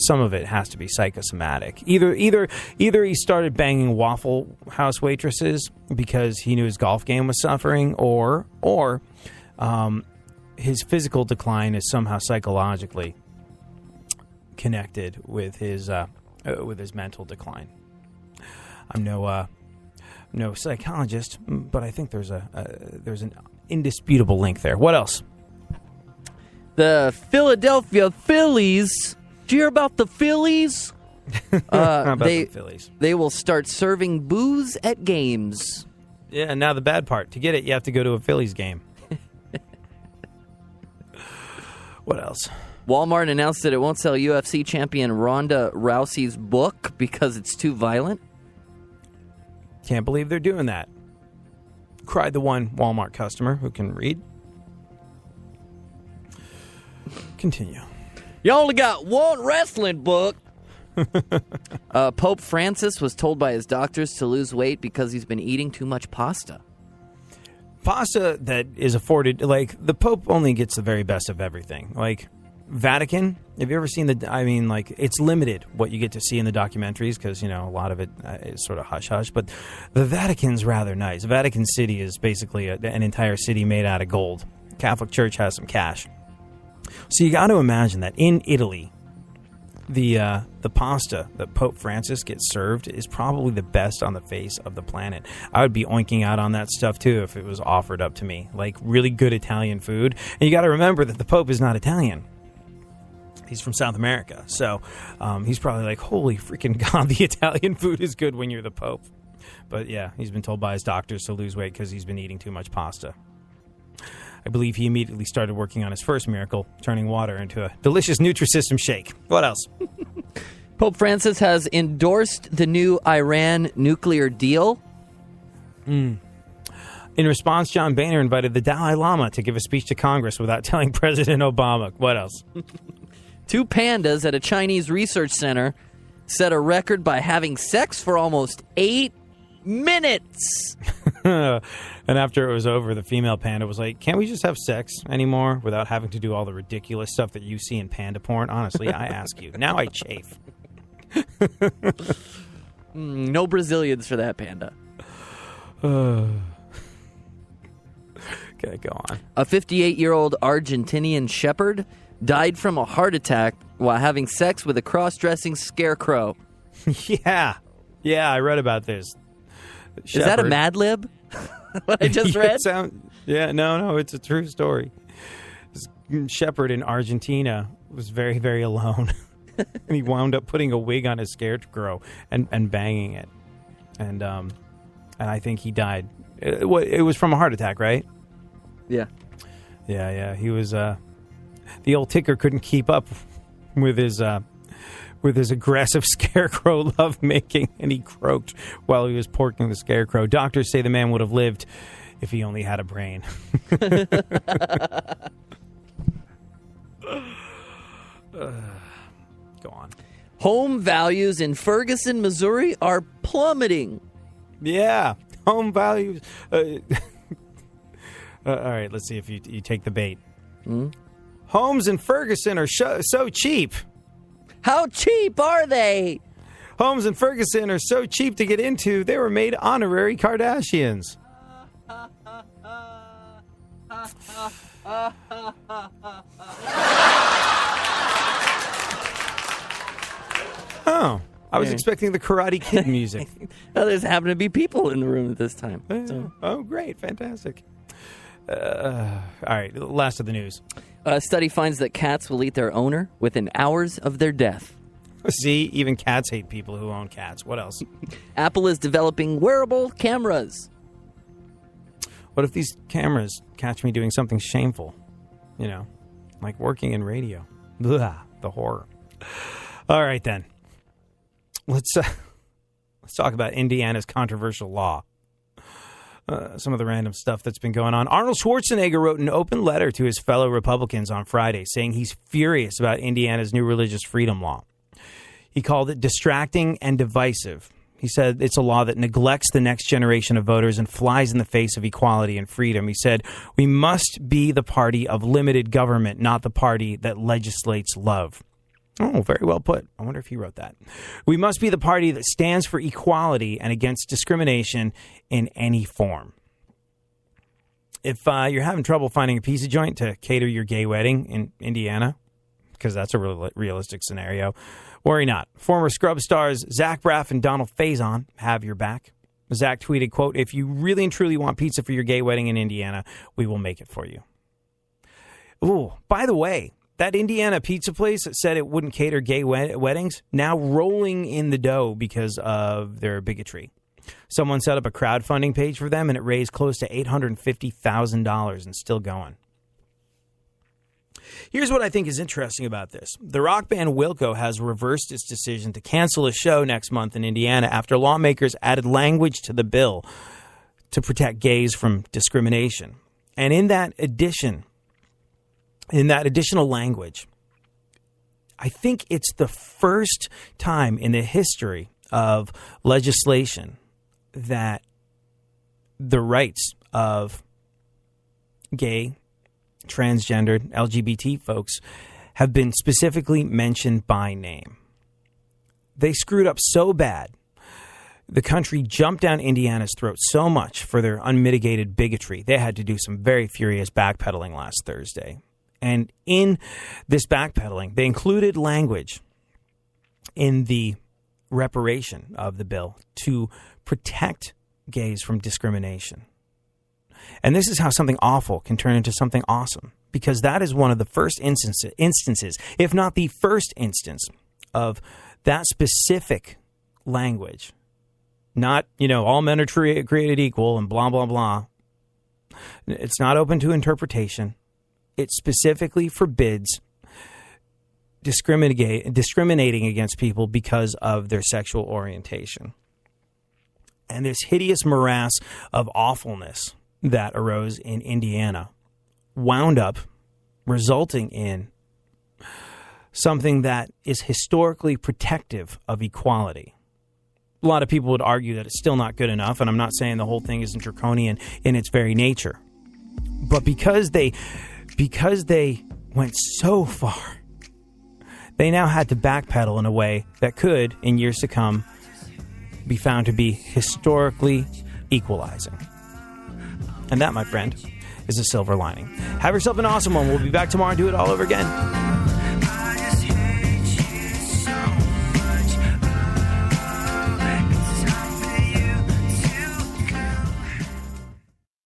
some of it has to be psychosomatic. Either he started banging Waffle House waitresses because he knew his golf game was suffering, or his physical decline is somehow psychologically connected with his mental decline. I'm no psychologist, but I think there's an indisputable link there. What else? The Philadelphia Phillies. Did you hear about the Phillies? How about the Phillies? They will start serving booze at games. Yeah, and now the bad part. To get it, you have to go to a Phillies game. What else? Walmart announced that it won't sell UFC champion Ronda Rousey's book because it's too violent. Can't believe they're doing that. Cried the one Walmart customer who can read. Continue. You only got one wrestling book. Pope Francis was told by his doctors to lose weight because he's been eating too much pasta. Pasta that is afforded, like, the Pope only gets the very best of everything. Like, Vatican, have you ever seen it's limited what you get to see in the documentaries because, a lot of it is sort of hush-hush, but the Vatican's rather nice. Vatican City is basically an entire city made out of gold. Catholic Church has some cash. So you got to imagine that in Italy, the pasta that Pope Francis gets served is probably the best on the face of the planet. I would be oinking out on that stuff too if it was offered up to me, like really good Italian food. And you got to remember that the Pope is not Italian. He's from South America, so he's probably like, holy freaking God, the Italian food is good when you're the Pope. But yeah, he's been told by his doctors to lose weight because he's been eating too much pasta. I believe he immediately started working on his first miracle, turning water into a delicious Nutrisystem shake. What else? Pope Francis has endorsed the new Iran nuclear deal. In response, John Boehner invited the Dalai Lama to give a speech to Congress without telling President Obama. What else? 2 pandas at a Chinese research center set a record by having sex for almost 8 minutes. And after it was over, the female panda was like, can't we just have sex anymore without having to do all the ridiculous stuff that you see in panda porn? Honestly, I ask you. Now I chafe. No Brazilians for that panda. Okay, go on. A 58-year-old Argentinian shepherd died from a heart attack while having sex with a cross-dressing scarecrow. Yeah, I read about this. Shepherd. Is that a Mad Lib? What I just read? No, it's a true story. This shepherd in Argentina was very, very alone. And he wound up putting a wig on his scarecrow and banging it. And I think he died. It was from a heart attack, right? Yeah. Yeah. He was... the old ticker couldn't keep up with his aggressive scarecrow lovemaking, and he croaked while he was porking the scarecrow. Doctors say the man would have lived if he only had a brain. Go on. Home values in Ferguson, Missouri are plummeting. Yeah, home values. All right, let's see if you take the bait. Homes in Ferguson are so cheap. How cheap are they? Homes in Ferguson are so cheap to get into, they were made honorary Kardashians. Oh, I was expecting the Karate Kid music. Well, there's happened to be people in the room at this time. So. Oh, great. Fantastic. All right, last of the news. A study finds that cats will eat their owner within hours of their death. See, even cats hate people who own cats. What else? Apple is developing wearable cameras. What if these cameras catch me doing something shameful? Like working in radio. Blah, the horror. All right, then. Let's talk about Indiana's controversial law. Some of the random stuff that's been going on. Arnold Schwarzenegger wrote an open letter to his fellow Republicans on Friday saying he's furious about Indiana's new religious freedom law. He called it distracting and divisive. He said it's a law that neglects the next generation of voters and flies in the face of equality and freedom. He said, we must be the party of limited government, not the party that legislates love. Oh, very well put. I wonder if he wrote that. We must be the party that stands for equality and against discrimination in any form. If you're having trouble finding a pizza joint to cater your gay wedding in Indiana, because that's a realistic scenario, worry not. Former Scrub stars Zach Braff and Donald Faison have your back. Zach tweeted, quote, "If you really and truly want pizza for your gay wedding in Indiana, we will make it for you." Ooh, by the way, that Indiana pizza place that said it wouldn't cater gay weddings, now rolling in the dough because of their bigotry. Someone set up a crowdfunding page for them, and it raised close to $850,000 and still going. Here's what I think is interesting about this. The rock band Wilco has reversed its decision to cancel a show next month in Indiana after lawmakers added language to the bill to protect gays from discrimination. And in that additional language, I think it's the first time in the history of legislation that the rights of gay, transgendered, LGBT folks have been specifically mentioned by name. They screwed up so bad. The country jumped down Indiana's throat so much for their unmitigated bigotry. They had to do some very furious backpedaling last Thursday. And in this backpedaling, they included language in the reparation of the bill to protect gays from discrimination. And this is how something awful can turn into something awesome, because that is one of the first instances, if not the first instance, of that specific language. Not, all men are created equal and blah, blah, blah. It's not open to interpretation. It specifically forbids discriminating against people because of their sexual orientation. And this hideous morass of awfulness that arose in Indiana wound up resulting in something that is historically protective of equality. A lot of people would argue that it's still not good enough, and I'm not saying the whole thing isn't draconian in its very nature. But because they went so far, they now had to backpedal in a way that could, in years to come, be found to be historically equalizing. And that, my friend, is a silver lining. Have yourself an awesome one. We'll be back tomorrow and do it all over again.